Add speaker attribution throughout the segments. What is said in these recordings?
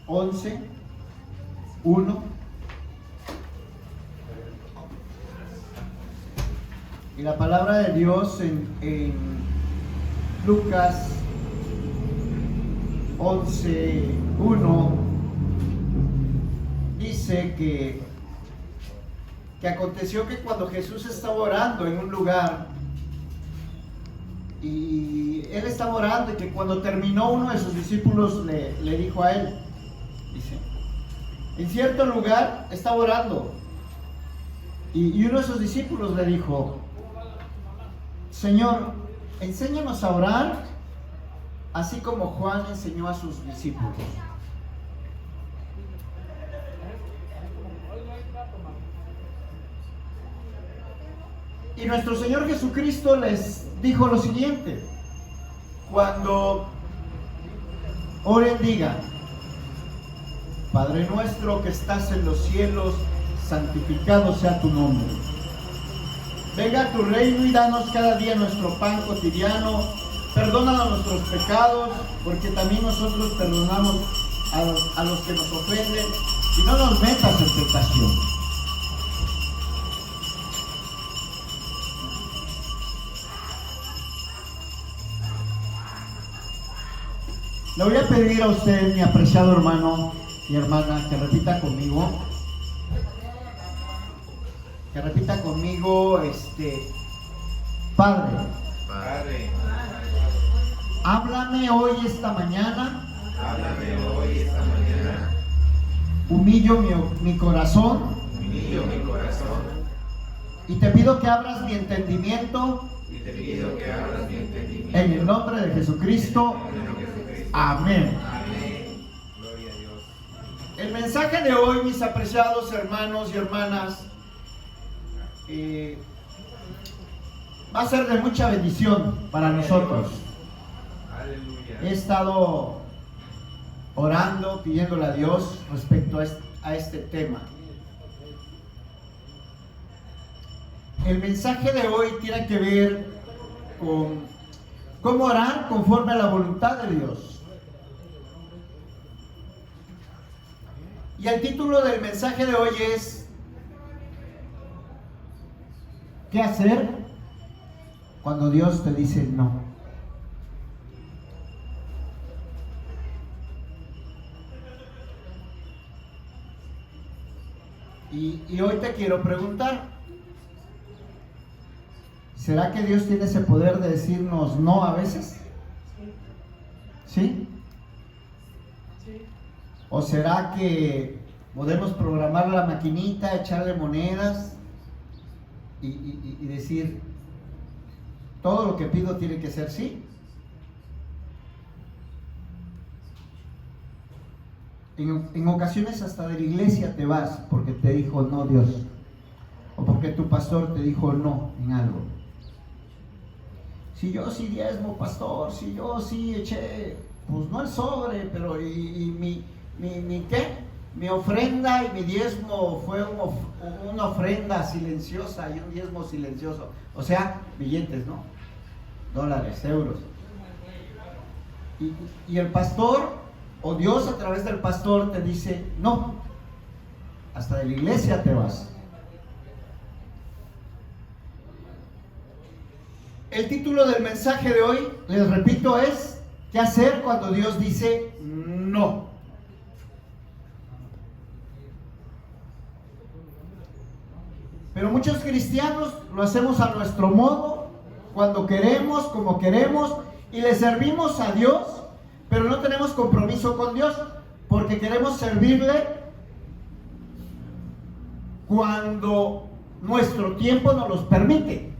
Speaker 1: 11:1. Y la palabra de Dios en Lucas 11:1 dice que aconteció que cuando Jesús estaba orando en un lugar, y él estaba orando, y que cuando terminó, uno de sus discípulos le dijo a él, dice, en cierto lugar estaba orando, y uno de sus discípulos le dijo, Señor, enséñanos a orar, así como Juan enseñó a sus discípulos. Y nuestro Señor Jesucristo les dijo lo siguiente: cuando oren, digan, Padre nuestro que estás en los cielos, santificado sea tu nombre. Venga tu reino y danos cada día nuestro pan cotidiano. Perdónanos nuestros pecados, porque también nosotros perdonamos a los que nos ofenden. Y no nos metas en tentación. Le voy a pedir a usted, mi apreciado hermano y hermana, que repita conmigo. Que repita conmigo, Padre, háblame hoy esta mañana. Humillo mi corazón. Y te pido que abras mi entendimiento. En el nombre de Jesucristo. Amén.
Speaker 2: Gloria a Dios.
Speaker 1: El mensaje de hoy, mis apreciados hermanos y hermanas, va a ser de mucha bendición para nosotros.
Speaker 2: Aleluya.
Speaker 1: He estado orando, pidiéndole a Dios respecto a este tema. El mensaje de hoy tiene que ver con cómo orar conforme a la voluntad de Dios. Y el título del mensaje de hoy es ¿qué hacer cuando Dios te dice no? Y hoy te quiero preguntar, ¿será que Dios tiene ese poder de decirnos no a veces? ¿Sí? ¿O será que podemos programar la maquinita, echarle monedas y decir, todo lo que pido tiene que ser sí? En ocasiones hasta de la iglesia te vas porque te dijo no Dios, o porque tu pastor te dijo no en algo. Si yo sí diezmo, pastor, si yo sí eché, pues no el sobre, pero ¿qué? Mi ofrenda y mi diezmo fue una ofrenda silenciosa y un diezmo silencioso. O sea, billetes, ¿no? Dólares, euros. Y el pastor, o Dios a través del pastor te dice, no, hasta de la iglesia te vas. El título del mensaje de hoy, les repito, es ¿qué hacer cuando Dios dice no? Pero muchos cristianos lo hacemos a nuestro modo, cuando queremos, como queremos, y le servimos a Dios, pero no tenemos compromiso con Dios, porque queremos servirle cuando nuestro tiempo nos los permite.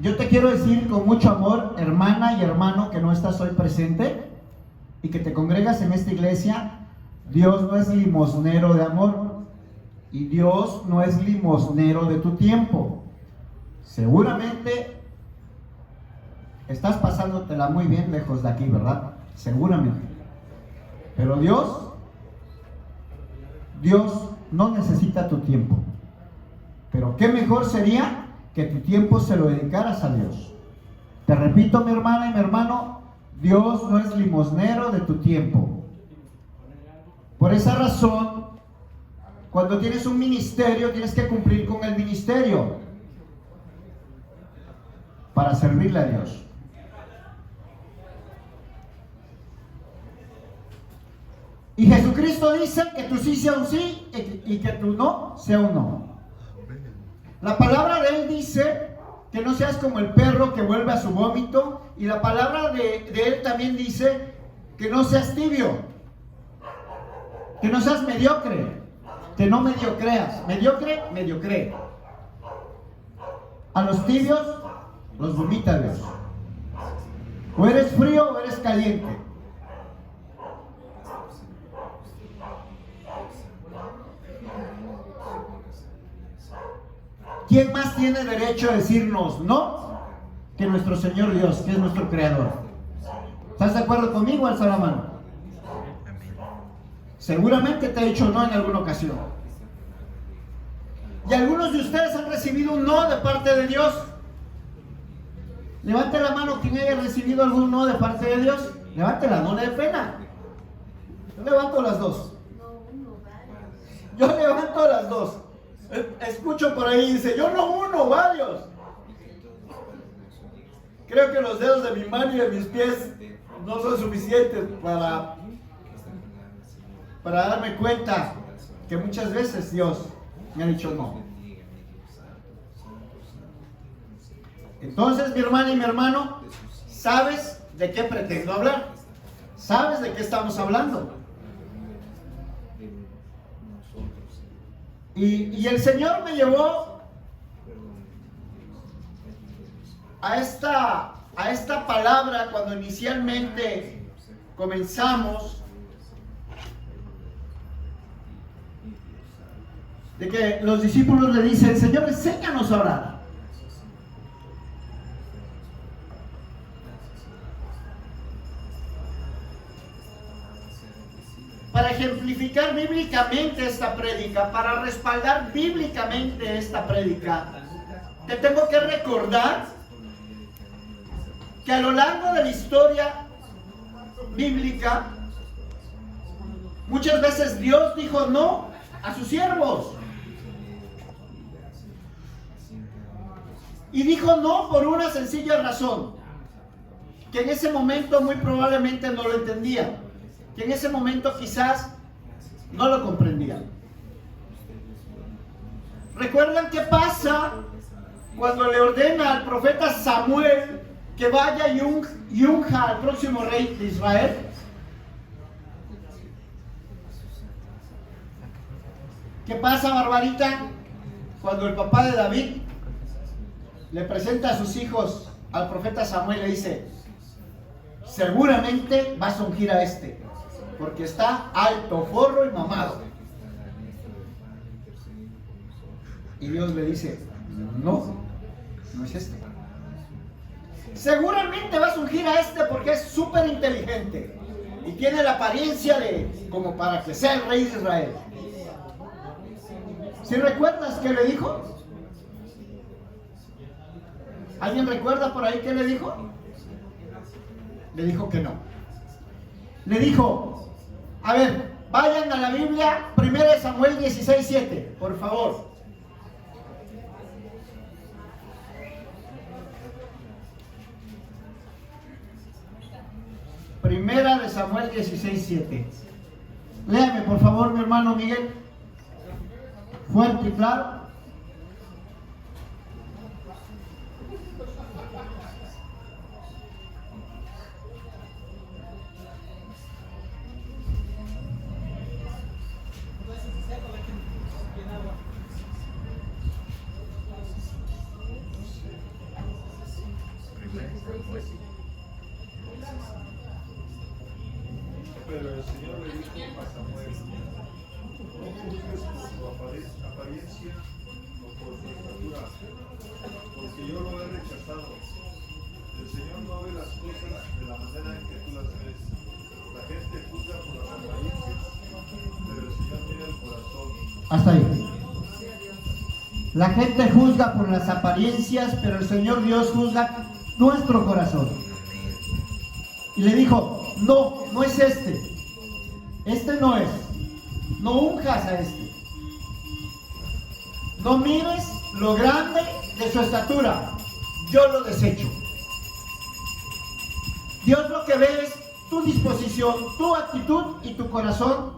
Speaker 1: Yo te quiero decir con mucho amor, hermana y hermano que no estás hoy presente y que te congregas en esta iglesia, Dios no es limosnero de amor y Dios no es limosnero de tu tiempo. Seguramente estás pasándotela muy bien lejos de aquí, ¿verdad? Seguramente. Pero Dios no necesita tu tiempo. Pero qué mejor sería que tu tiempo se lo dedicaras a Dios. Te repito, mi hermana y mi hermano, Dios no es limosnero de tu tiempo. Por esa razón, cuando tienes un ministerio, tienes que cumplir con el ministerio para servirle a Dios. Y Jesucristo dice que tu sí sea un sí y que tu no sea un no. La palabra de Él dice que no seas como el perro que vuelve a su vómito. Y la palabra de Él también dice que no seas tibio, que no seas mediocre, que no mediocreas. Mediocre, mediocre. A los tibios los vomita Dios. O eres frío o eres caliente. ¿Quién más tiene derecho a decirnos no que nuestro Señor Dios, que es nuestro Creador? ¿Estás de acuerdo conmigo? Alza la mano. Seguramente te ha dicho no en alguna ocasión. Y algunos de ustedes han recibido un no de parte de Dios. Levante la mano quien haya recibido algún no de parte de Dios. Levántela, no le dé pena. Yo levanto las dos. Yo levanto las dos. Escucho por ahí, dice, yo no uno, varios. Creo que los dedos de mi mano y de mis pies no son suficientes para darme cuenta que muchas veces Dios me ha dicho no. Entonces, mi hermana y mi hermano, ¿sabes de qué pretendo hablar? ¿Sabes de qué estamos hablando? Y el Señor me llevó a esta palabra cuando inicialmente comenzamos, de que los discípulos le dicen, Señor, enséñanos a orar. Para ejemplificar bíblicamente esta prédica, para respaldar bíblicamente esta prédica, te tengo que recordar que a lo largo de la historia bíblica, muchas veces Dios dijo no a sus siervos. Y dijo no por una sencilla razón, que en ese momento muy probablemente no lo entendía, que en ese momento quizás no lo comprendía. ¿Recuerdan qué pasa cuando le ordena al profeta Samuel que vaya y unja al próximo rey de Israel? ¿Qué pasa, Barbarita? Cuando el papá de David le presenta a sus hijos al profeta Samuel, le dice, seguramente vas a ungir a este, porque está alto, forro y mamado. Y Dios le dice, no es este. Seguramente vas a ungir a este porque es súper inteligente y tiene la apariencia de como para que sea el rey de Israel. ¿Sí recuerdas qué le dijo? ¿Alguien recuerda por ahí qué le dijo? Le dijo que no. Le dijo, a ver, vayan a la Biblia, 1 Samuel 16:7, por favor. Primera de Samuel 16:7. Léame, por favor, mi hermano Miguel. Fuerte y claro.
Speaker 3: Pero el Señor le dijo a Samuel, no juzgues por su apariencia o por su estatura, porque yo lo he rechazado. El Señor no ve las cosas de la manera en que tú las ves. La gente juzga por las apariencias, pero el Señor mira el corazón.
Speaker 1: Hasta ahí. La gente juzga por las apariencias, pero el Señor Dios juzga nuestro corazón. Y le dijo, no, no es este. Este no es. No unjas a este. No mires lo grande de su estatura. Yo lo desecho. Dios lo que ve es tu disposición, tu actitud y tu corazón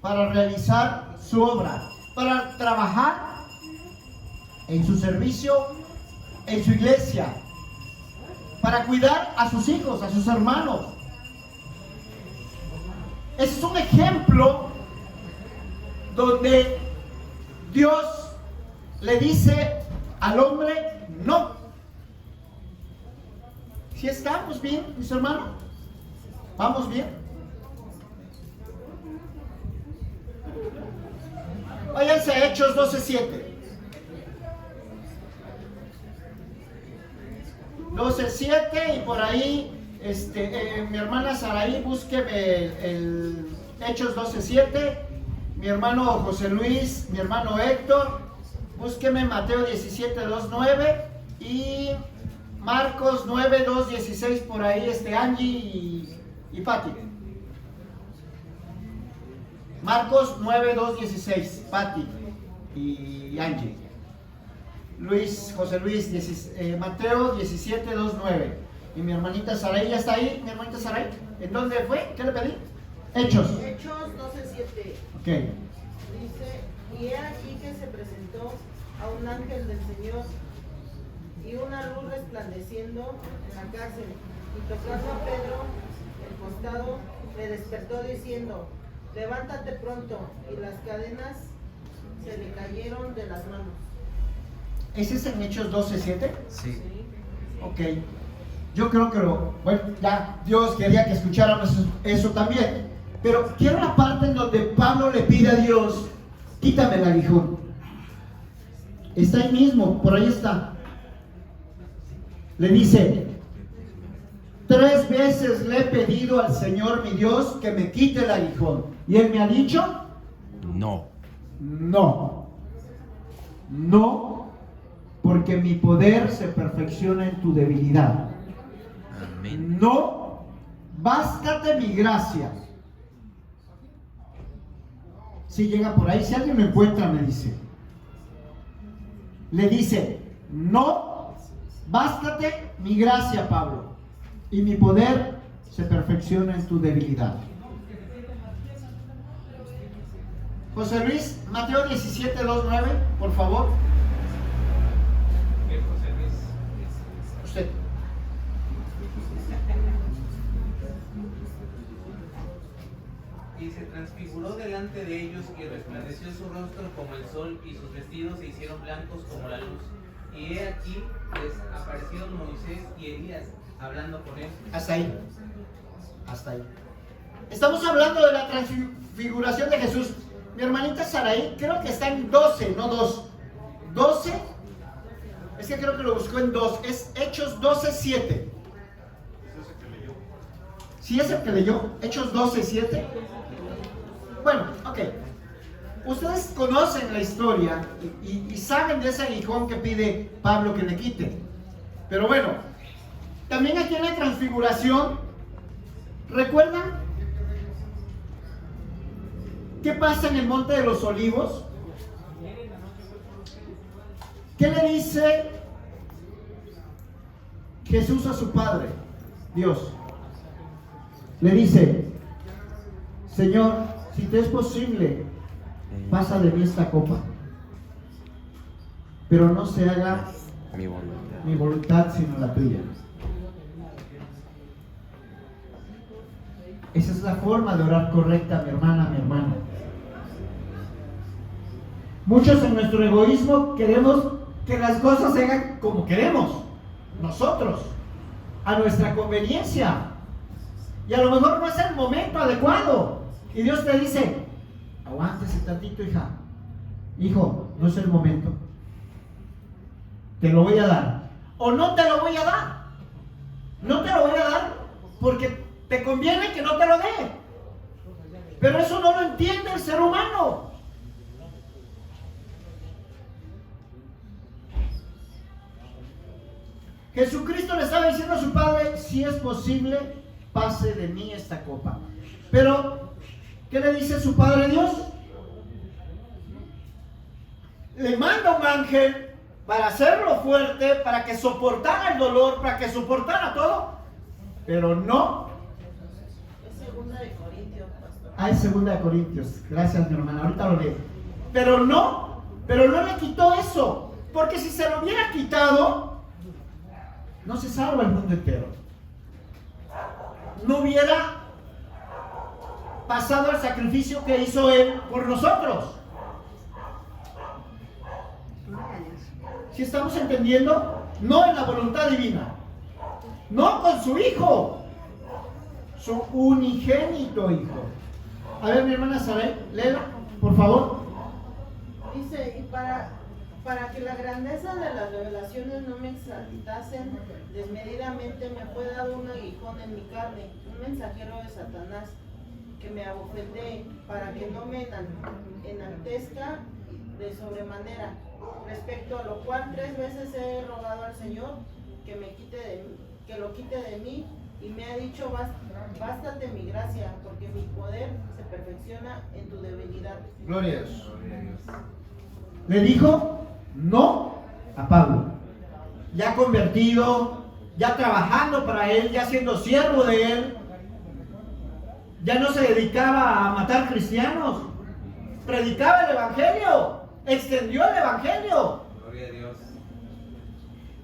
Speaker 1: para realizar su obra, para trabajar en su servicio, en su iglesia, para cuidar a sus hijos, a sus hermanos. Ese es un ejemplo donde Dios le dice al hombre no. ¿Sí estamos bien, mis hermanos? ¿Vamos bien? Váyanse a Hechos 12:7. 12:7 y por ahí mi hermana Saraí, búsqueme el Hechos 12:7. Mi hermano José Luis, mi hermano Héctor, búsqueme Mateo 17:2-9 y Marcos 9:2-16 por ahí, Angie y Pati. Marcos 9:2-16, Pati y Angie. José Luis, Mateo 17:2-9. Y mi hermanita Saray, ¿ya está ahí? Mi hermanita Saray, ¿en dónde fue? ¿Qué le pedí? Hechos
Speaker 4: 12:7.
Speaker 1: Ok.
Speaker 4: Dice, y he aquí que se presentó a un ángel del Señor y una luz resplandeciendo en la cárcel, y tocando a Pedro el costado, le despertó diciendo, levántate pronto, y las cadenas se le cayeron de las manos.
Speaker 1: ¿Ese es en Hechos 12:7?
Speaker 2: Sí.
Speaker 1: Ok. Yo creo que bueno, ya Dios quería que escucháramos eso también. Pero quiero la parte en donde Pablo le pide a Dios, quítame el aguijón. Está ahí mismo, por ahí está. Le dice, 3 veces le he pedido al Señor mi Dios que me quite el aguijón. Y Él me ha dicho,
Speaker 2: No.
Speaker 1: no. No, porque mi poder se perfecciona en tu debilidad.
Speaker 2: Amén.
Speaker 1: No, bástate mi gracia. Si llega por ahí, si alguien me encuentra, me dice. Le dice, no, bástate mi gracia, Pablo, y mi poder se perfecciona en tu debilidad. José Luis, Mateo 17:2-9, por favor.
Speaker 2: ¿Qué, José Luis?
Speaker 1: Usted.
Speaker 5: Y se transfiguró delante de ellos y resplandeció su rostro como el sol y sus vestidos se hicieron blancos como la luz. Y he aquí les aparecieron Moisés y Elías hablando con él.
Speaker 1: Hasta ahí. Hasta ahí. Estamos hablando de la transfiguración de Jesús. Mi hermanita Saraí, creo que está en 12, no 2. 12. Es que creo que lo buscó en 2. Es Hechos 12:7. ¿Sí es el que leyó? Hechos 12:7. Bueno, ok. Ustedes conocen la historia y saben de ese aguijón que pide Pablo que le quite. Pero bueno, también aquí en la transfiguración, ¿recuerdan qué pasa en el Monte de los Olivos? ¿Qué le dice Jesús a su Padre, Dios? Le dice, Señor, si te es posible, pasa de mí esta copa, pero no se haga mi voluntad sino la tuya. Esa es la forma de orar correcta, mi hermana, mi hermano. Muchos en nuestro egoísmo queremos que las cosas se hagan como queremos, nosotros, a nuestra conveniencia. Y a lo mejor no es el momento adecuado. Y Dios te dice, aguántese tantito, hija. Hijo, no es el momento. Te lo voy a dar. O no te lo voy a dar. No te lo voy a dar porque te conviene que no te lo dé. Pero eso no lo entiende el ser humano. Jesucristo le estaba diciendo a su Padre, si es posible, pase de mí esta copa. Pero, ¿qué le dice su Padre Dios? Le manda un ángel para hacerlo fuerte, para que soportara el dolor, para que soportara todo, pero no.
Speaker 4: Es 2 de Corintios, pastor.
Speaker 1: Es 2 de Corintios, gracias mi hermana, ahorita lo leo. Pero no le quitó eso, porque si se lo hubiera quitado, no se salva el mundo entero. No hubiera pasado el sacrificio que hizo Él por nosotros. Si estamos entendiendo, no en la voluntad divina, no con su Hijo, su unigénito Hijo. A ver, mi hermana Saray, léela, por favor.
Speaker 4: Dice, y para que la grandeza de las revelaciones no me exaltasen desmedidamente, me fue dado un aguijón en mi carne, un mensajero de Satanás, que me abofetee, para que no me enaltezca de sobremanera. Respecto a lo cual 3 veces he rogado al Señor que lo quite de mí, y me ha dicho, bástate mi gracia, porque mi poder se perfecciona en tu debilidad.
Speaker 1: Gloria a Dios. Le dijo no a Pablo, ya convertido, ya trabajando para él, ya siendo siervo de él, ya no se dedicaba a matar cristianos, predicaba el evangelio, extendió el evangelio.
Speaker 5: Gloria a Dios.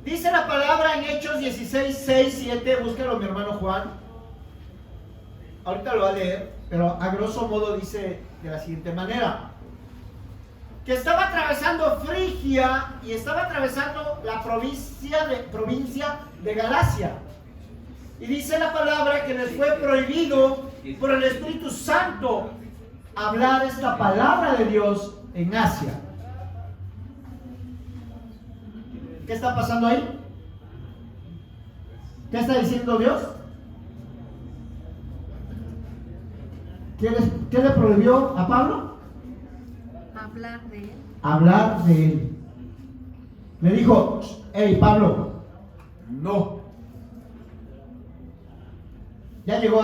Speaker 1: Dice la palabra en Hechos 16, 6, 7, búscalo mi hermano Juan. Ahorita lo va a leer, pero a grosso modo dice de la siguiente manera: que estaba atravesando Frigia y estaba atravesando la provincia de Galacia. Y dice la palabra que les fue prohibido por el Espíritu Santo hablar esta palabra de Dios en Asia. ¿Qué está pasando ahí? ¿Qué está diciendo Dios? ¿Qué le prohibió a Pablo?
Speaker 6: Hablar de él.
Speaker 1: Hablar de él. Le dijo, hey Pablo, no. Ya llegó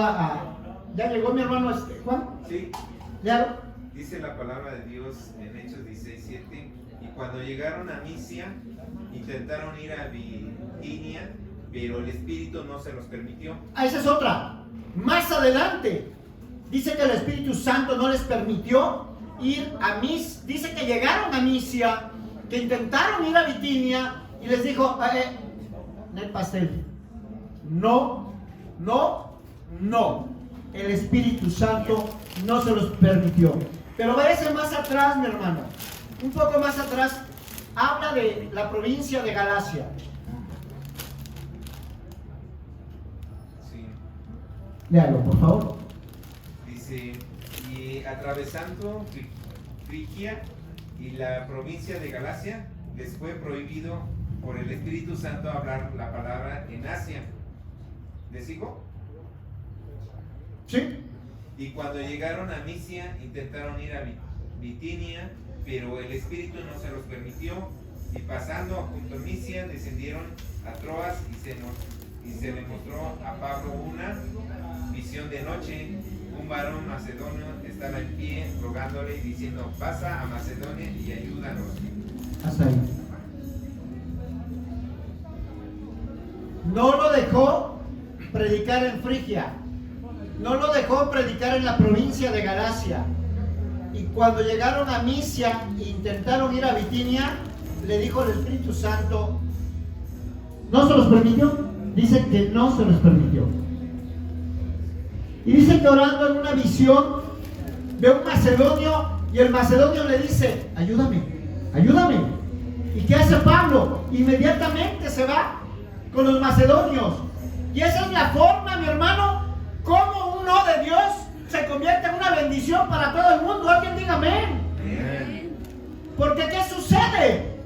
Speaker 1: mi hermano Juan.
Speaker 7: Sí,
Speaker 1: Claro.
Speaker 7: dice la palabra de Dios en Hechos 16:7, y cuando llegaron a Misia, intentaron ir a Bitinia, pero el Espíritu no se los permitió.
Speaker 1: Esa es otra. Más adelante, dice que el Espíritu Santo no les permitió ir a dice que llegaron a Misia, que intentaron ir a Bitinia, y les dijo, el pastel, no. El Espíritu Santo no se los permitió. Pero váyase más atrás, mi hermano. Un poco más atrás, habla de la provincia de Galacia.
Speaker 7: Sí.
Speaker 1: Léalo, por favor.
Speaker 7: Dice, y atravesando Frigia y la provincia de Galacia, les fue prohibido por el Espíritu Santo hablar la palabra en Asia. ¿Les sigo?
Speaker 1: ¿Sí?
Speaker 7: Y cuando llegaron a Misia, intentaron ir a Bitinia, pero el Espíritu no se los permitió. Y pasando junto a Misia, descendieron a Troas, y se le mostró a Pablo una visión de noche. Un varón macedonio estaba en pie, rogándole y diciendo, pasa a Macedonia y ayúdanos.
Speaker 1: Hasta ahí. No lo dejó predicar en Frigia. No lo dejó predicar en la provincia de Galacia. Y cuando llegaron a Misia e intentaron ir a Bitinia, le dijo el Espíritu Santo, ¿no se los permitió? Dice que no se los permitió. Y dice que orando en una visión ve un macedonio, y el macedonio le dice, ayúdame. ¿Y qué hace Pablo? Inmediatamente se va con los macedonios. Y esa es la forma, mi hermano, como un no de Dios se convierte en una bendición para todo el mundo. Alguien diga amén. Porque ¿qué sucede?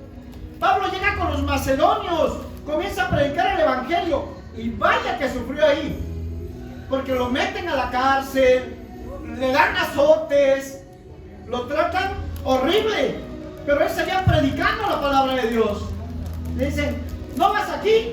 Speaker 1: Pablo llega con los macedonios, comienza a predicar el evangelio, y vaya que sufrió ahí, porque lo meten a la cárcel, le dan azotes, lo tratan horrible, pero él seguía predicando la palabra de Dios. Le dicen, no vas aquí,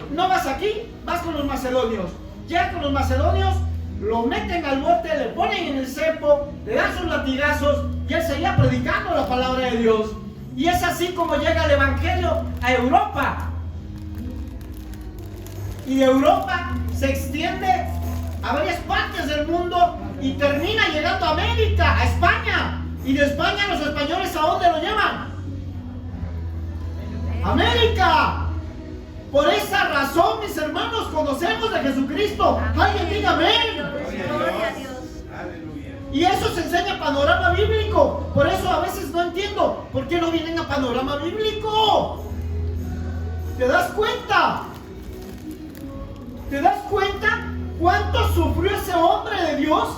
Speaker 1: vas con los macedonios. Llega con los macedonios lo meten al bote, le ponen en el cepo, le dan sus latigazos y él seguía predicando la palabra de Dios. Y es así como llega el evangelio a Europa. Y de Europa se extiende a varias partes del mundo y termina llegando a América, a España. Y de España los españoles, ¿a dónde lo llevan? ¡América! Por esa razón, mis hermanos, conocemos de Jesucristo. Alguien diga amén.
Speaker 6: Gloria a Dios.
Speaker 3: Aleluya.
Speaker 1: Y eso se enseña panorama bíblico. Por eso a veces no entiendo por qué no vienen a panorama bíblico. ¿Te das cuenta? ¿Te das cuenta cuánto sufrió ese hombre de Dios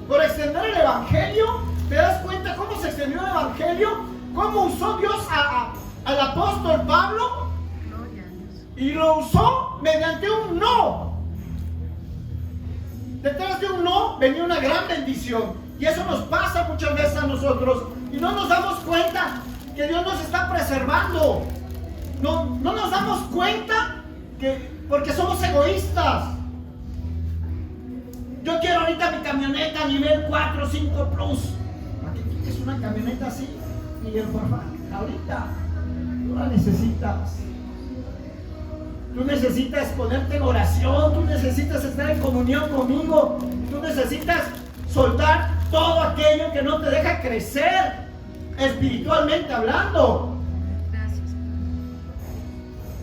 Speaker 1: por extender el evangelio? ¿Te das cuenta cómo se extendió el evangelio? ¿Cómo usó Dios al apóstol Pablo?
Speaker 6: Gloria a Dios.
Speaker 1: Y lo usó mediante un no. Detrás de un no venía una gran bendición. Y eso nos pasa muchas veces a nosotros. Y no nos damos cuenta que Dios nos está preservando. No nos damos cuenta porque somos egoístas. Yo quiero ahorita mi camioneta nivel 4 o 5 Plus. ¿Para qué quieres una camioneta así, Miguel, por favor? Ahorita. Tú la necesitas. Tú necesitas ponerte en oración, tú necesitas estar en comunión conmigo, tú necesitas soltar todo aquello que no te deja crecer espiritualmente hablando.
Speaker 6: Gracias.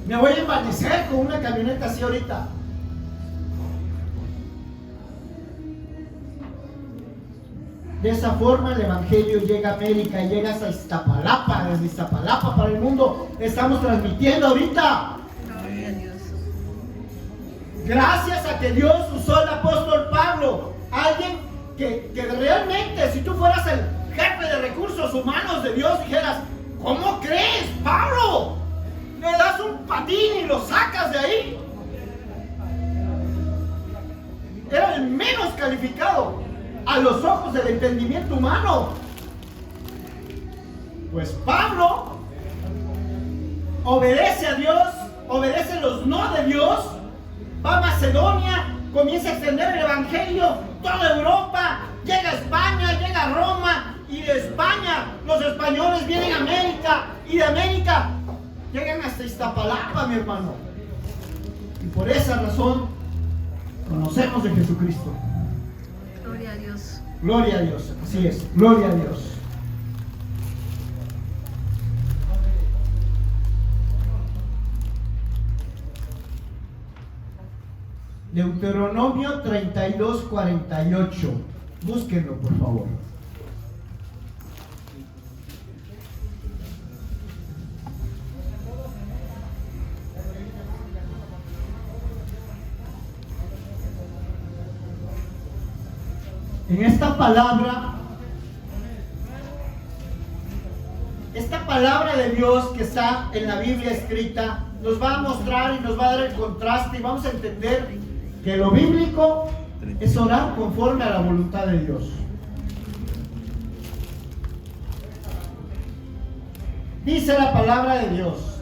Speaker 1: Me voy a envanecer con una camioneta así ahorita. De esa forma el evangelio llega a América y llega hasta Iztapalapa, desde Iztapalapa para el mundo. Estamos transmitiendo ahorita.
Speaker 6: Gloria a Dios.
Speaker 1: Gracias a que Dios usó al apóstol Pablo, alguien que realmente, si tú fueras el jefe de recursos humanos de Dios, dijeras, ¿cómo crees, Pablo? Le das un patín y lo sacas de ahí. Era el menos calificado a los ojos del entendimiento humano. Pues Pablo obedece a Dios, obedece los no de Dios, va a Macedonia, comienza a extender el evangelio, toda Europa, llega a España, llega a Roma, y de España los españoles vienen a América, y de América llegan hasta Iztapalapa, mi hermano. Y por esa razón conocemos de Jesucristo.
Speaker 6: Gloria a Dios.
Speaker 1: Gloria a Dios, así es, gloria a Dios. Deuteronomio 32:48. Búsquenlo, por favor. En esta palabra de Dios que está en la Biblia escrita, nos va a mostrar y nos va a dar el contraste y vamos a entender que lo bíblico es orar conforme a la voluntad de Dios. Dice la palabra de Dios,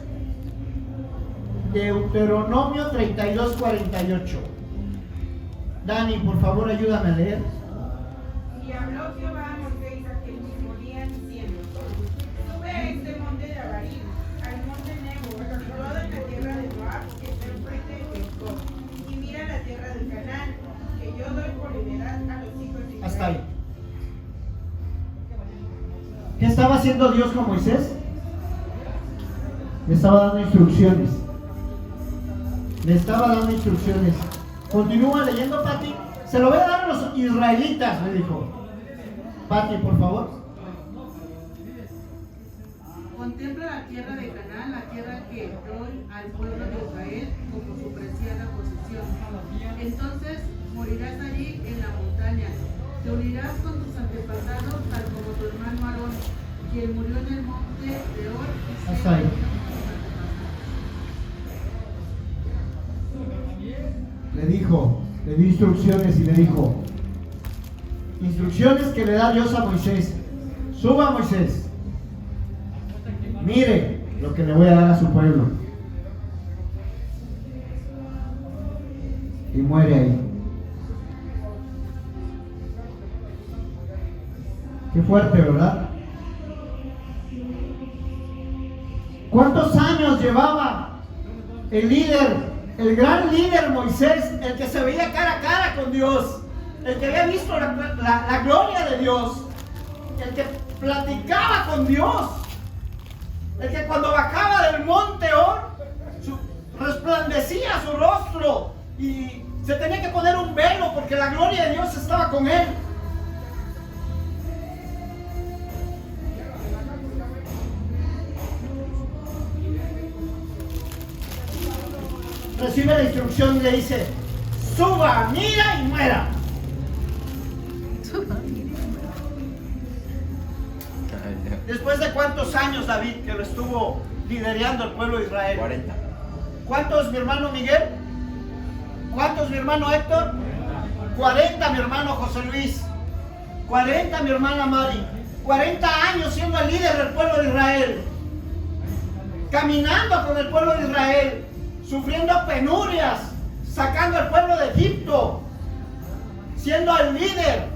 Speaker 1: Deuteronomio 32:48. Dani, por favor, ayúdame a leer.
Speaker 8: Y habló Jehová a Moisés aquel mismo día diciendo: Sube a este monte de Abarim, al monte Nebo, situado en la tierra de Moab, que está enfrente de Jericó, y mira la tierra de Canaán, que yo doy por heredad a los hijos de Israel.
Speaker 1: Hasta ahí. ¿Qué estaba haciendo Dios con Moisés? Le estaba dando instrucciones. Le estaba dando instrucciones. Continúa leyendo, Pati. Se lo voy a dar a los israelitas, le dijo. Pati, por favor.
Speaker 9: Contempla la tierra de Canaán, la tierra que doy al pueblo de Israel como su preciada posesión. Entonces morirás allí en la montaña. Te unirás con tus antepasados, tal como tu hermano Aarón, quien murió en el monte de Hor.
Speaker 1: Hasta ahí. Le dijo, le dio instrucciones y le dijo, instrucciones que le da Dios a Moisés. Suba, Moisés, mire lo que le voy a dar a su pueblo. Y muere ahí. Qué fuerte, ¿verdad? ¿Cuántos años llevaba el líder, el gran líder Moisés, el que se veía cara a cara con Dios, el que había visto la gloria de Dios, el que platicaba con Dios, el que cuando bajaba del monte resplandecía su rostro y se tenía que poner un velo porque la gloria de Dios estaba con él? Recibe la instrucción y le dice: suba, mira y muera. Después de cuántos años, David, que lo estuvo liderando el pueblo de Israel.
Speaker 2: 40.
Speaker 1: ¿Cuántos, mi hermano Miguel? ¿Cuántos, mi hermano Héctor? 40, mi hermano José Luis. 40, mi hermana Mari. 40 años siendo el líder del pueblo de Israel, caminando con el pueblo de Israel, sufriendo penurias, sacando al pueblo de Egipto, siendo el líder,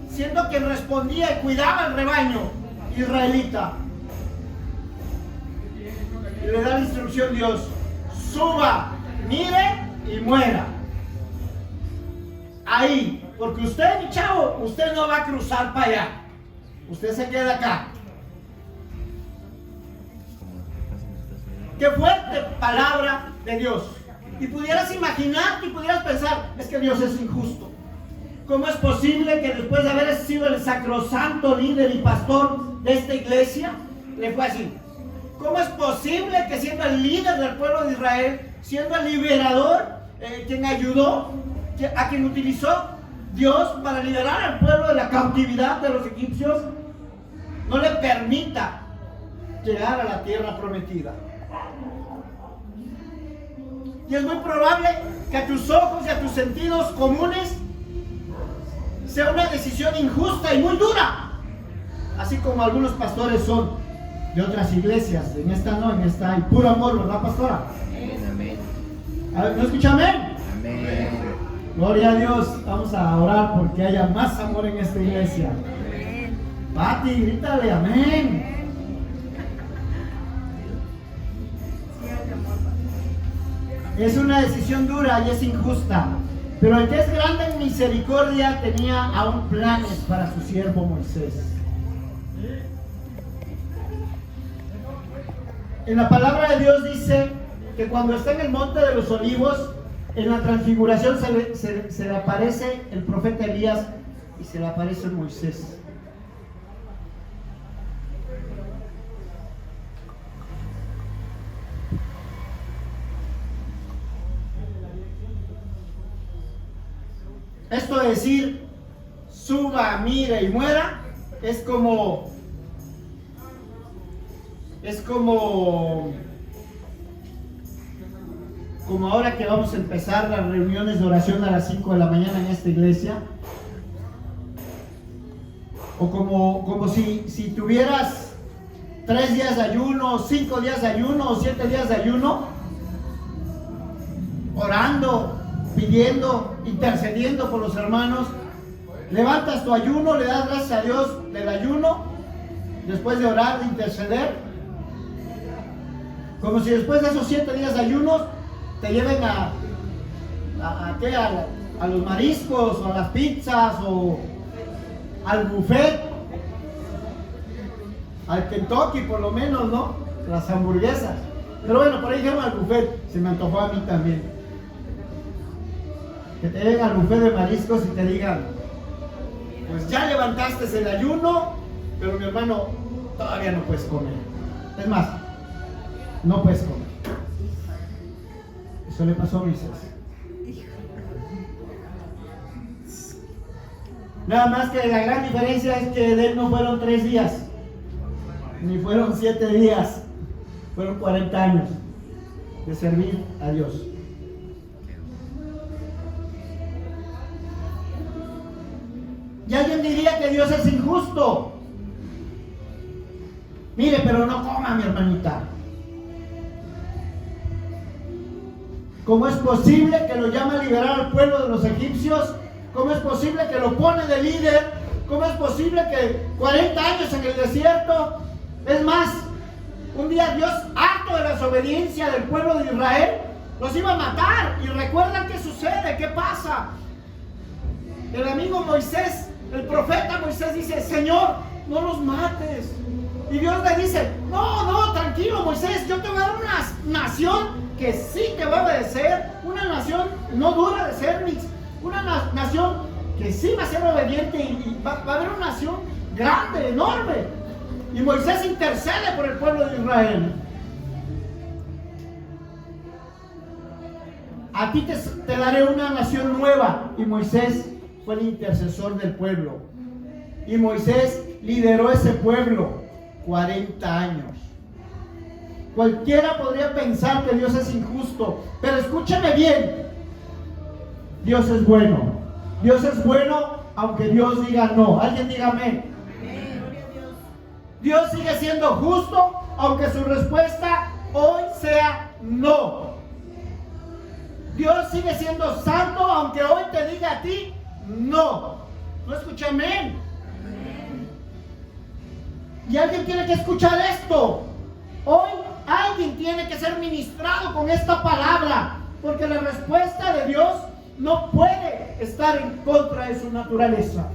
Speaker 1: siendo quien respondía y cuidaba el rebaño israelita. Y le da la instrucción Dios: suba, mire y muera. Ahí, porque usted, mi chavo, usted no va a cruzar para allá, usted se queda acá. Qué fuerte palabra de Dios. Y pudieras imaginarte y pudieras pensar: es que Dios es injusto. ¿Cómo es posible que después de haber sido el sacrosanto líder y pastor de esta iglesia, le fue así? ¿Cómo es posible que siendo el líder del pueblo de Israel, siendo el liberador, quien ayudó, a quien utilizó Dios para liberar al pueblo de la cautividad de los egipcios, no le permita llegar a la tierra prometida? Y es muy probable que a tus ojos y a tus sentidos comunes sea una decisión injusta y muy dura, así como algunos pastores son de otras iglesias. En esta no, en esta hay puro amor, ¿verdad, pastora?
Speaker 2: Amén.
Speaker 1: ¿No escucha amén?
Speaker 2: Amén.
Speaker 1: Gloria a Dios. Vamos a orar porque haya más amor en esta iglesia. Pati, grítale amén. Es una decisión dura y es injusta, pero el que es grande en misericordia tenía aún planes para su siervo Moisés. En la palabra de Dios dice que cuando está en el monte de los olivos, en la transfiguración se le aparece el profeta Elías y se le aparece Moisés. Esto de decir suba, mire y muera es como ahora que vamos a empezar las reuniones de oración a las 5 de la mañana en esta iglesia, o como si tuvieras 3 días de ayuno, 5 días de ayuno o 7 días de ayuno, orando, pidiendo, intercediendo por los hermanos. Levantas tu ayuno, le das gracias a Dios del ayuno, después de orar, de interceder, como si después de esos 7 días de ayunos te lleven a los mariscos, o a las pizzas, o al buffet, al Kentucky por lo menos, ¿no? Las hamburguesas. Pero bueno, por ahí dijeron al buffet, se me antojó a mí también. Que te lleguen al buffet de mariscos y te digan: pues ya levantaste el ayuno, pero mi hermano, todavía no puedes comer. Es más, no puedes comer. Eso le pasó a Moisés. Nada más que la gran diferencia es que de él no fueron 3 días, ni fueron 7 días, fueron 40 años de servir a Dios. Y alguien diría que Dios es injusto. Mire, pero no coma, mi hermanita. ¿Cómo es posible que lo llama a liberar al pueblo de los egipcios? ¿Cómo es posible que lo pone de líder ¿Cómo es posible que 40 años en el desierto? Es más, un día Dios, harto de la desobediencia del pueblo de Israel, los iba a matar. Y recuerdan qué sucede, qué pasa. El amigo Moisés, el profeta Moisés dice: Señor, no los mates. Y Dios le dice: no, tranquilo Moisés, yo te voy a dar una nación que sí te va a obedecer, una nación no dura de cervix, una nación que sí va a ser obediente y va a haber una nación grande, enorme. Y Moisés intercede por el pueblo de Israel. A ti te daré una nación nueva. Y Moisés fue el intercesor del pueblo. Y Moisés lideró ese pueblo 40 años. Cualquiera podría pensar que Dios es injusto, pero escúchame bien. Dios es bueno. Dios es bueno aunque Dios diga no. Alguien diga amén. Dios sigue siendo justo aunque su respuesta hoy sea no. Dios sigue siendo santo aunque hoy te diga a ti no. No escuché amén. Y alguien tiene que escuchar esto. Hoy alguien tiene que ser ministrado con esta palabra, porque la respuesta de Dios no puede estar en contra de su naturaleza.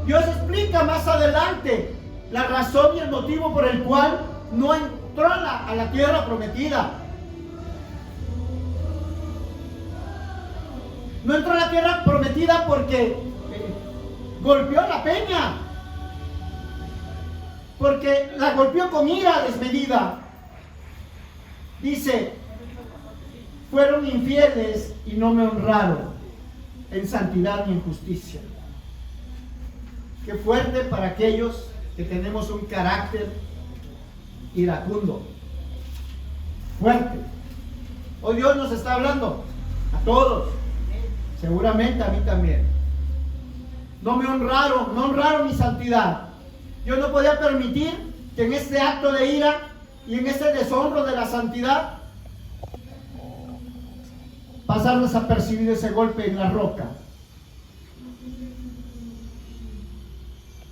Speaker 1: Dios explica más adelante la razón y el motivo por el cual no entró a la tierra prometida. No entró a la tierra prometida porque golpeó la peña, porque la golpeó con ira desmedida. Dice: fueron infieles y no me honraron en santidad ni en justicia. Qué fuerte para aquellos que tenemos un carácter iracundo, fuerte. Hoy Dios nos está hablando a todos, seguramente a mí también. No me honraron, no honraron mi santidad. Yo no podía permitir que en este acto de ira y en este deshonro de la santidad pasar desapercibido ese golpe en la roca.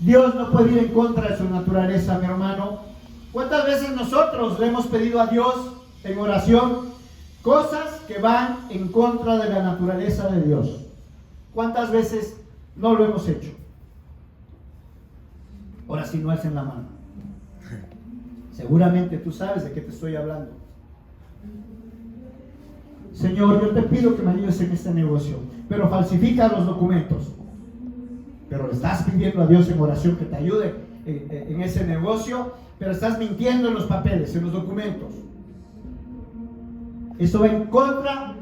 Speaker 1: Dios no puede ir en contra de su naturaleza, mi hermano. ¿Cuántas veces nosotros le hemos pedido a Dios en oración cosas que van en contra de la naturaleza de Dios? ¿Cuántas veces no lo hemos hecho? Ahora sí, no alcen la mano. Seguramente tú sabes de qué te estoy hablando. Señor, yo te pido que me ayudes en este negocio, pero falsifica los documentos. Pero le estás pidiendo a Dios en oración que te ayude en ese negocio, pero estás mintiendo en los papeles, en los documentos. Eso va en contra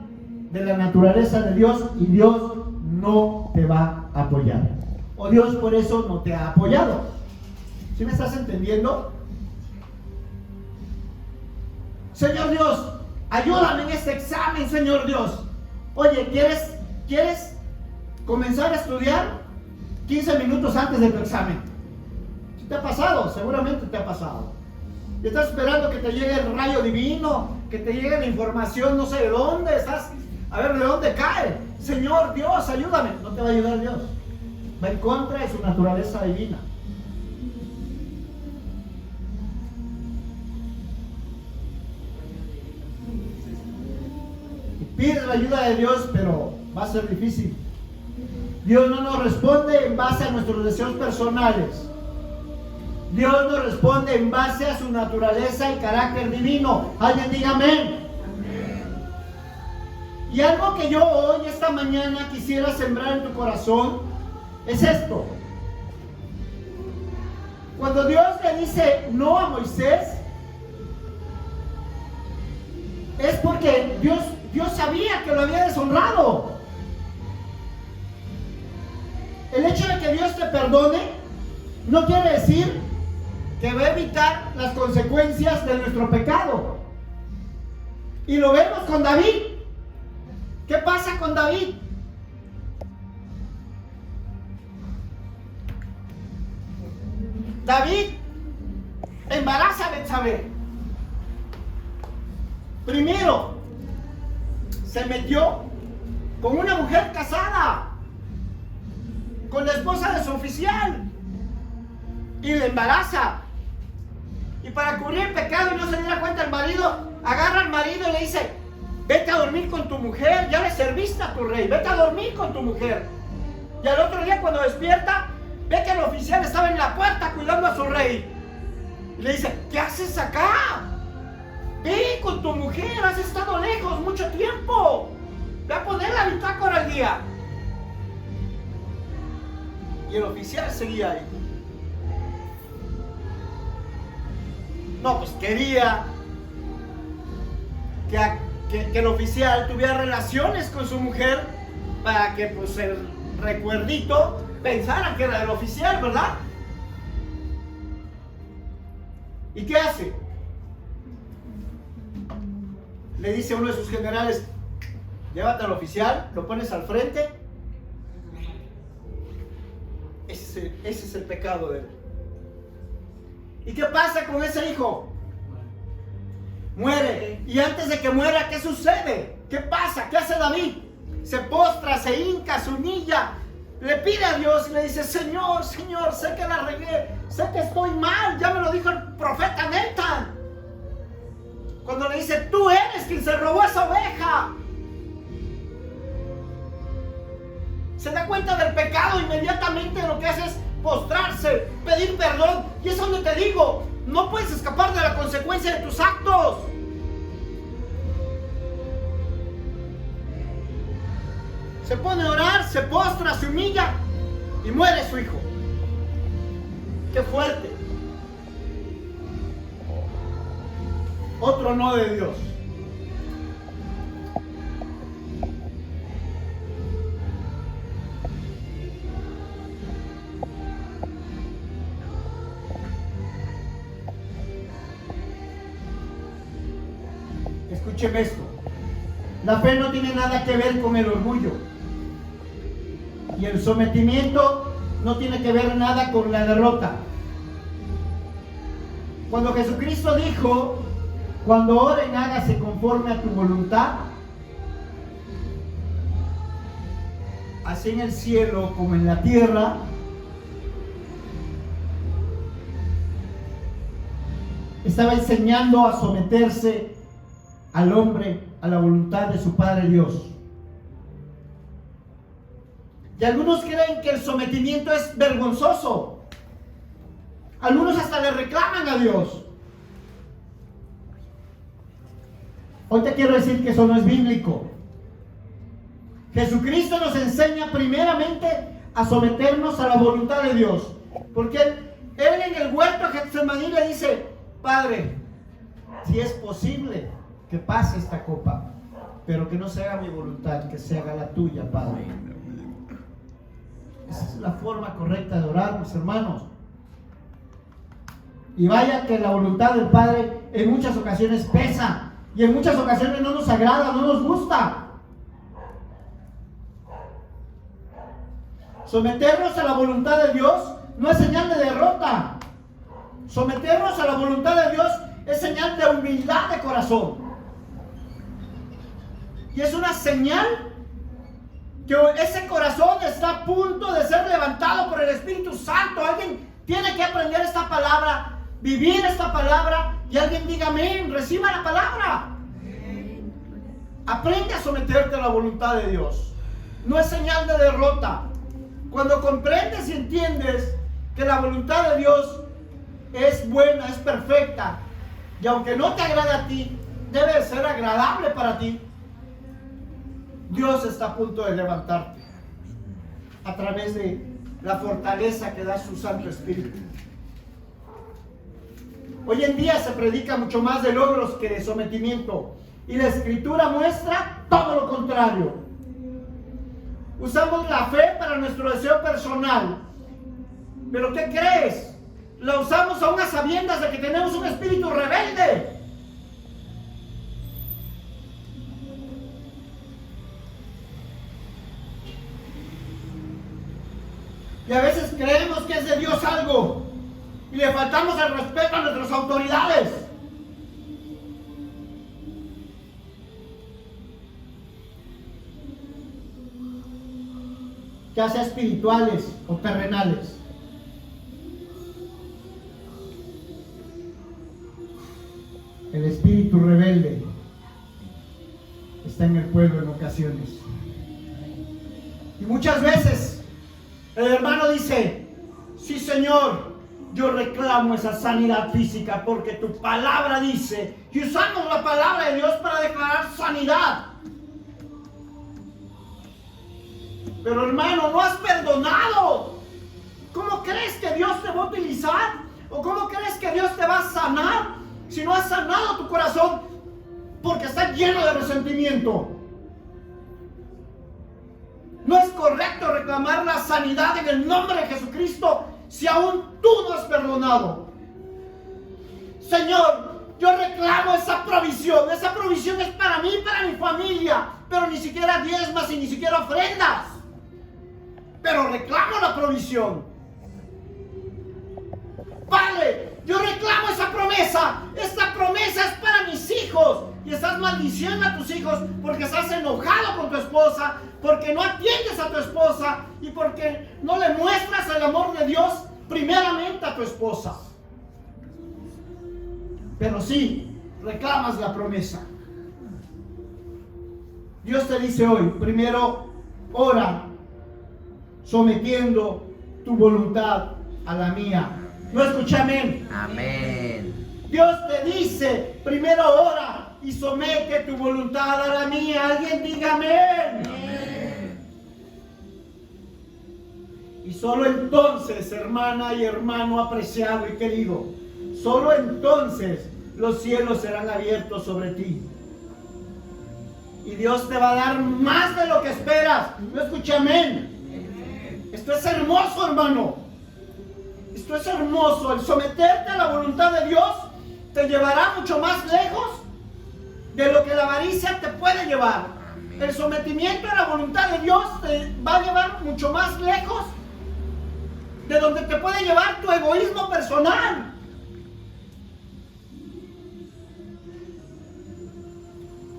Speaker 1: de la naturaleza de Dios y Dios no te va a apoyar. O Dios por eso no te ha apoyado. ¿Sí me estás entendiendo? Señor Dios, ayúdame en este examen, Señor Dios. Oye, ¿quieres comenzar a estudiar 15 minutos antes de tu examen? ¿Sí te ha pasado? Seguramente te ha pasado. Y estás esperando que te llegue el rayo divino, que te llegue la información, no sé de dónde estás, a ver de dónde cae. Señor Dios, ayúdame. No te va a ayudar Dios. Va en contra de su naturaleza divina. Pides la ayuda de Dios, pero va a ser difícil. Dios no nos responde en base a nuestros deseos personales. Dios nos responde en base a su naturaleza y carácter divino. Alguien diga amén. Y algo que yo hoy, esta mañana, quisiera sembrar en tu corazón es esto. Cuando Dios le dice no a Moisés, es porque Dios sabía que lo había deshonrado. El hecho de que Dios te perdone no quiere decir que va a evitar las consecuencias de nuestro pecado. Y lo vemos con David. ¿Qué pasa con David? David embaraza a Betsabé. Primero, se metió con una mujer casada. con la esposa de su oficial y le embaraza. Y para cubrir el pecado y no se diera cuenta el marido, agarra al marido y le dice: vete a dormir con tu mujer, ya le serviste a tu rey, vete a dormir con tu mujer. Y al otro día cuando despierta, ve que el oficial estaba en la puerta cuidando a su rey. Y le dice: ¿qué haces acá? Ve con tu mujer, has estado lejos mucho tiempo. Ve a poner la bitácora al día. Y el oficial seguía ahí. No, pues quería que el oficial tuviera relaciones con su mujer para que pues el recuerdito pensara que era del oficial, ¿verdad? ¿Y qué hace? Le dice a uno de sus generales: llévate al oficial, lo pones al frente. Ese es el pecado de él. ¿Y qué pasa con ese hijo? Muere. Y antes de que muera, ¿qué sucede? ¿Qué pasa? ¿Qué hace David? Se postra, se hinca, se humilla, le pide a Dios y le dice: Señor, Señor, sé que la regué, sé que estoy mal, ya me lo dijo el profeta Nathan. Cuando le dice: tú eres quien se robó esa oveja. Se da cuenta del pecado, inmediatamente lo que hace es postrarse, pedir perdón. Y es donde te digo, no puedes escapar de la consecuencia de tus actos. Se pone a orar, se postra, se humilla y muere su hijo. ¡Qué fuerte! Otro no de Dios. Escúcheme esto. La fe no tiene nada que ver con el orgullo. Y el sometimiento no tiene que ver nada con la derrota. Cuando Jesucristo dijo: cuando oren, hágase conforme a tu voluntad, así en el cielo como en la tierra, estaba enseñando a someterse al hombre a la voluntad de su Padre Dios. Y algunos creen que el sometimiento es vergonzoso. Algunos hasta le reclaman a Dios. Hoy te quiero decir que eso no es bíblico. Jesucristo nos enseña primeramente a someternos a la voluntad de Dios. Porque Él en el huerto de Getsemaní le dice: Padre, si es posible que pase esta copa, pero que no se haga mi voluntad, que se haga la tuya, Padre. Esa es la forma correcta de orar, mis hermanos. Y vaya que la voluntad del Padre en muchas ocasiones pesa, y en muchas ocasiones no nos agrada, no nos gusta. Someternos a la voluntad de Dios no es señal de derrota. Someternos a la voluntad de Dios es señal de humildad de corazón. Y es una señal que ese corazón está a punto de ser levantado por el Espíritu Santo. Alguien tiene que aprender esta palabra, vivir esta palabra, y alguien diga amén, reciba la palabra. Aprende a someterte a la voluntad de Dios. No es señal de derrota. Cuando comprendes y entiendes que la voluntad de Dios es buena, es perfecta, y aunque no te agrade a ti, debe de ser agradable para ti, Dios está a punto de levantarte a través de la fortaleza que da su Santo Espíritu. Hoy en día se predica mucho más de logros que de sometimiento, y la Escritura muestra todo lo contrario. Usamos la fe para nuestro deseo personal, pero ¿qué crees? La usamos a unas sabiendas de que tenemos un espíritu rebelde. Y a veces creemos que es de Dios algo y le faltamos el respeto a nuestras autoridades. Que ya sea espirituales o terrenales. El espíritu rebelde está en el pueblo en ocasiones. Y muchas veces el hermano dice: sí, Señor, yo reclamo esa sanidad física porque tu palabra dice, y usamos la palabra de Dios para declarar sanidad. Pero hermano, no has perdonado. ¿Cómo crees que Dios te va a utilizar? ¿O cómo crees que Dios te va a sanar si no has sanado tu corazón? Porque está lleno de resentimiento. No es correcto reclamar la sanidad en el nombre de Jesucristo si aún tú no has perdonado. Señor, yo reclamo esa provisión. Esa provisión es para mí y para mi familia. Pero ni siquiera diezmas y ni siquiera ofrendas. Pero reclamo la provisión. Padre, yo reclamo esa promesa. Esta promesa es para mis hijos. Y estás maldiciendo a tus hijos porque estás enojado con tu esposa, porque no atiendes a tu esposa y porque no le muestras el amor de Dios primeramente a tu esposa. Pero sí, reclamas la promesa. Dios te dice hoy, primero ora sometiendo tu voluntad a la mía. ¿No escucha amén?
Speaker 2: Amén.
Speaker 1: Dios te dice, primero ora y somete tu voluntad a la mía. Alguien diga amén.
Speaker 2: Amén.
Speaker 1: Y solo entonces, hermana y hermano apreciado y querido, solo entonces los cielos serán abiertos sobre ti. Y Dios te va a dar más de lo que esperas. ¿No escucha amén? Esto es hermoso, hermano. Esto es hermoso. El someterte a la voluntad de Dios te llevará mucho más lejos de lo que la avaricia te puede llevar. El sometimiento a la voluntad de Dios te va a llevar mucho más lejos de donde te puede llevar tu egoísmo personal.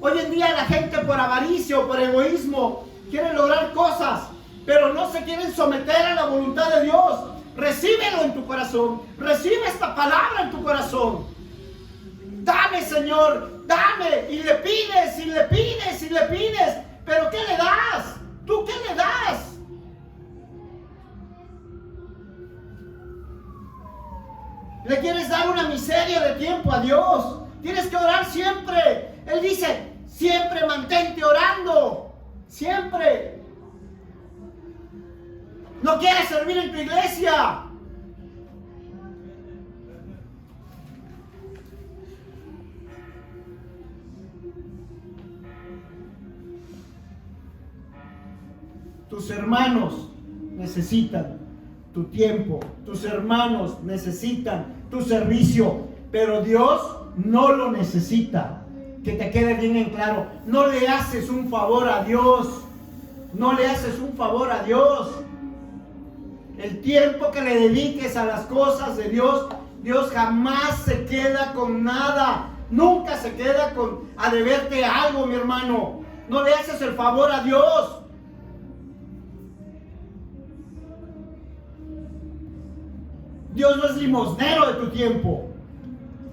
Speaker 1: Hoy en día la gente por avaricia o por egoísmo quiere lograr cosas, pero no se quieren someter a la voluntad de Dios. Recíbelo en tu corazón. Recibe esta palabra en tu corazón. Dame, Señor, dame. Y le pides, y le pides, y le pides. Pero ¿qué le das? ¿Tú qué le das? Le quieres dar una miseria de tiempo a Dios. Tienes que orar siempre. Él dice, siempre mantente orando. Siempre. No quieres servir en tu iglesia. Tus hermanos necesitan tu tiempo. Tus hermanos necesitan tu servicio. Pero Dios no lo necesita. Que te quede bien en claro. No le haces un favor a Dios. No le haces un favor a Dios. El tiempo que le dediques a las cosas de Dios, Dios jamás se queda con nada. Nunca se queda con a deberte algo, mi hermano. No le haces el favor a Dios. Dios no es limosnero de tu tiempo.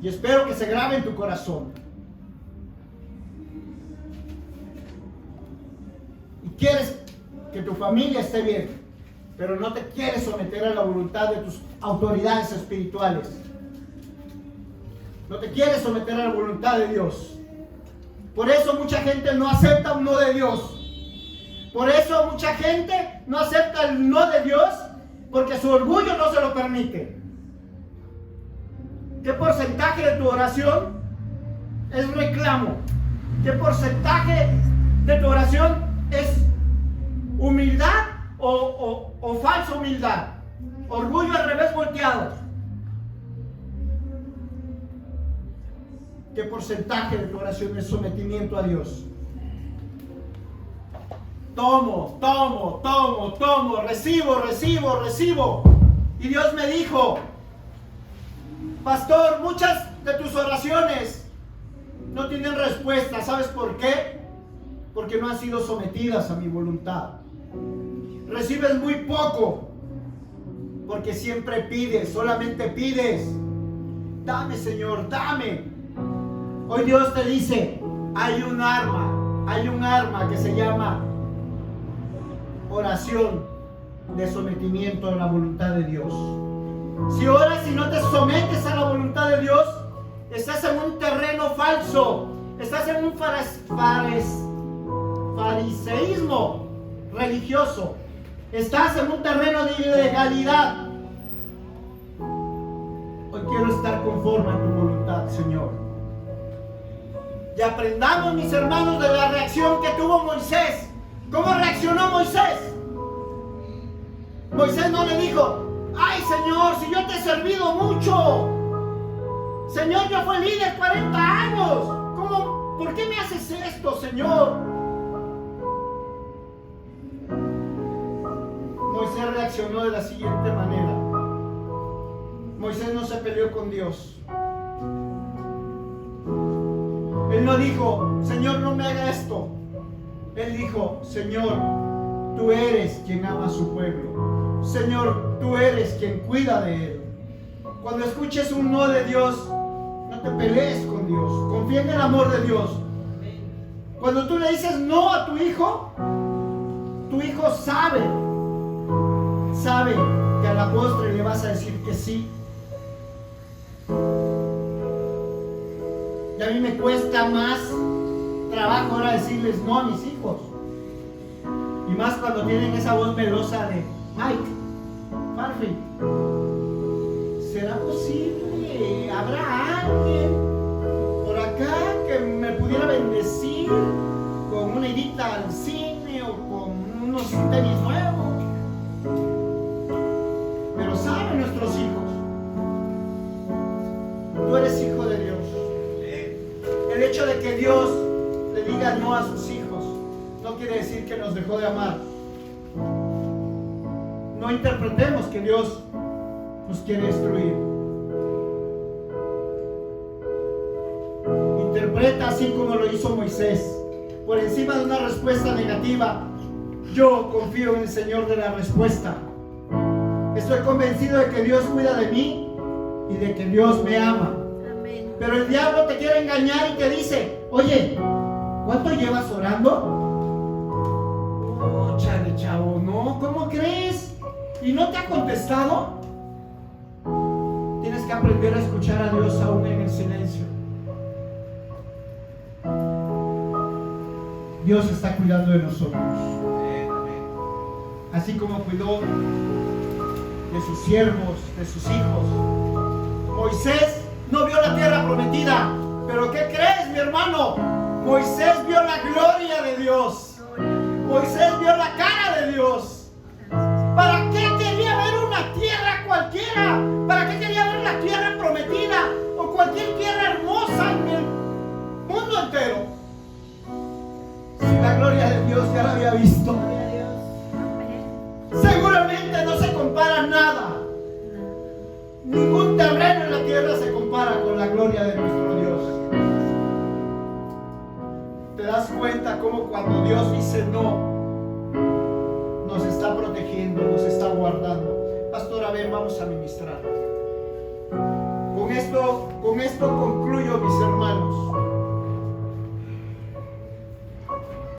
Speaker 1: Y espero que se grabe en tu corazón. Y quieres que tu familia esté bien, pero no te quieres someter a la voluntad de tus autoridades espirituales. No te quieres someter a la voluntad de Dios. Por eso mucha gente no acepta un no de Dios. Por eso mucha gente no acepta el no de Dios, porque su orgullo no se lo permite. ¿Qué porcentaje de tu oración es reclamo? ¿Qué porcentaje de tu oración es humildad o falsa humildad? Orgullo al revés volteado. ¿Qué porcentaje de tu oración es sometimiento a Dios? Tomo, recibo. Y Dios me dijo, pastor, muchas de tus oraciones no tienen respuesta. ¿Sabes por qué? Porque no han sido sometidas a mi voluntad. recibes muy poco, porque siempre pides, solamente pides. Dame, Señor, dame. Hoy Dios te dice, hay un arma que se llama oración de sometimiento a la voluntad de Dios. Si oras y no te sometes a la voluntad de Dios, estás en un terreno falso, estás en un fariseísmo religioso, estás en un terreno de ilegalidad. Hoy quiero estar conforme a tu voluntad, Señor. Y aprendamos, mis hermanos, de la reacción que tuvo Moisés. ¿Cómo reaccionó Moisés? Moisés no le dijo, ay, Señor, si yo te he servido mucho. Señor, yo fui líder 40 años. ¿Cómo? ¿Por qué me haces esto, Señor? Moisés reaccionó de la siguiente manera. Moisés no se peleó con Dios. Él no dijo, Señor, no me haga esto. Él dijo, Señor, tú eres quien ama a su pueblo. Señor, tú eres quien cuida de él. Cuando escuches un no de Dios, no te pelees con Dios. Confía en el amor de Dios. Cuando tú le dices no a tu hijo sabe que a la postre le vas a decir que sí. Y a mí me cuesta más trabajo ahora decirles no a mis hijos. Y más cuando tienen esa voz melosa de Mike, Farfi, ¿será posible? ¿Habrá alguien por acá que me pudiera bendecir con una idita al cine o con unos tenis nuevos? Pero saben nuestros hijos, tú eres hijo de Dios. El hecho de que Dios le diga no a sus hijos no quiere decir que nos dejó de amar. No interpretemos que Dios nos quiere destruir. Interpreta así como lo hizo Moisés. Por encima de una respuesta negativa, yo confío en el Señor de la respuesta. Estoy convencido de que Dios cuida de mí y de que Dios me ama.
Speaker 6: Amén.
Speaker 1: Pero el diablo te quiere engañar y te dice, oye, ¿cuánto llevas orando? Oh, chale, chavo, no, ¿cómo crees? ¿Y no te ha contestado? Tienes que aprender a escuchar a Dios aún en el silencio. Dios está cuidando de nosotros. Así como cuidó de sus siervos, de sus hijos. Moisés no vio la tierra prometida, pero ¿qué crees, mi hermano? Moisés vio la gloria de Dios. Moisés vio la cara de Dios. ¿Para qué quería ver una tierra cualquiera? ¿Para qué quería ver la tierra prometida o cualquier tierra hermosa en el mundo entero? Si la gloria de Dios ya la había visto. Seguramente no se compara nada. Ningún terreno en la tierra se compara con la gloria de nuestro Dios. ¿Te das cuenta cómo cuando Dios dice no, nos está protegiendo, nos está guardando? Pastor, a ver, vamos a ministrar. Con esto concluyo, mis hermanos.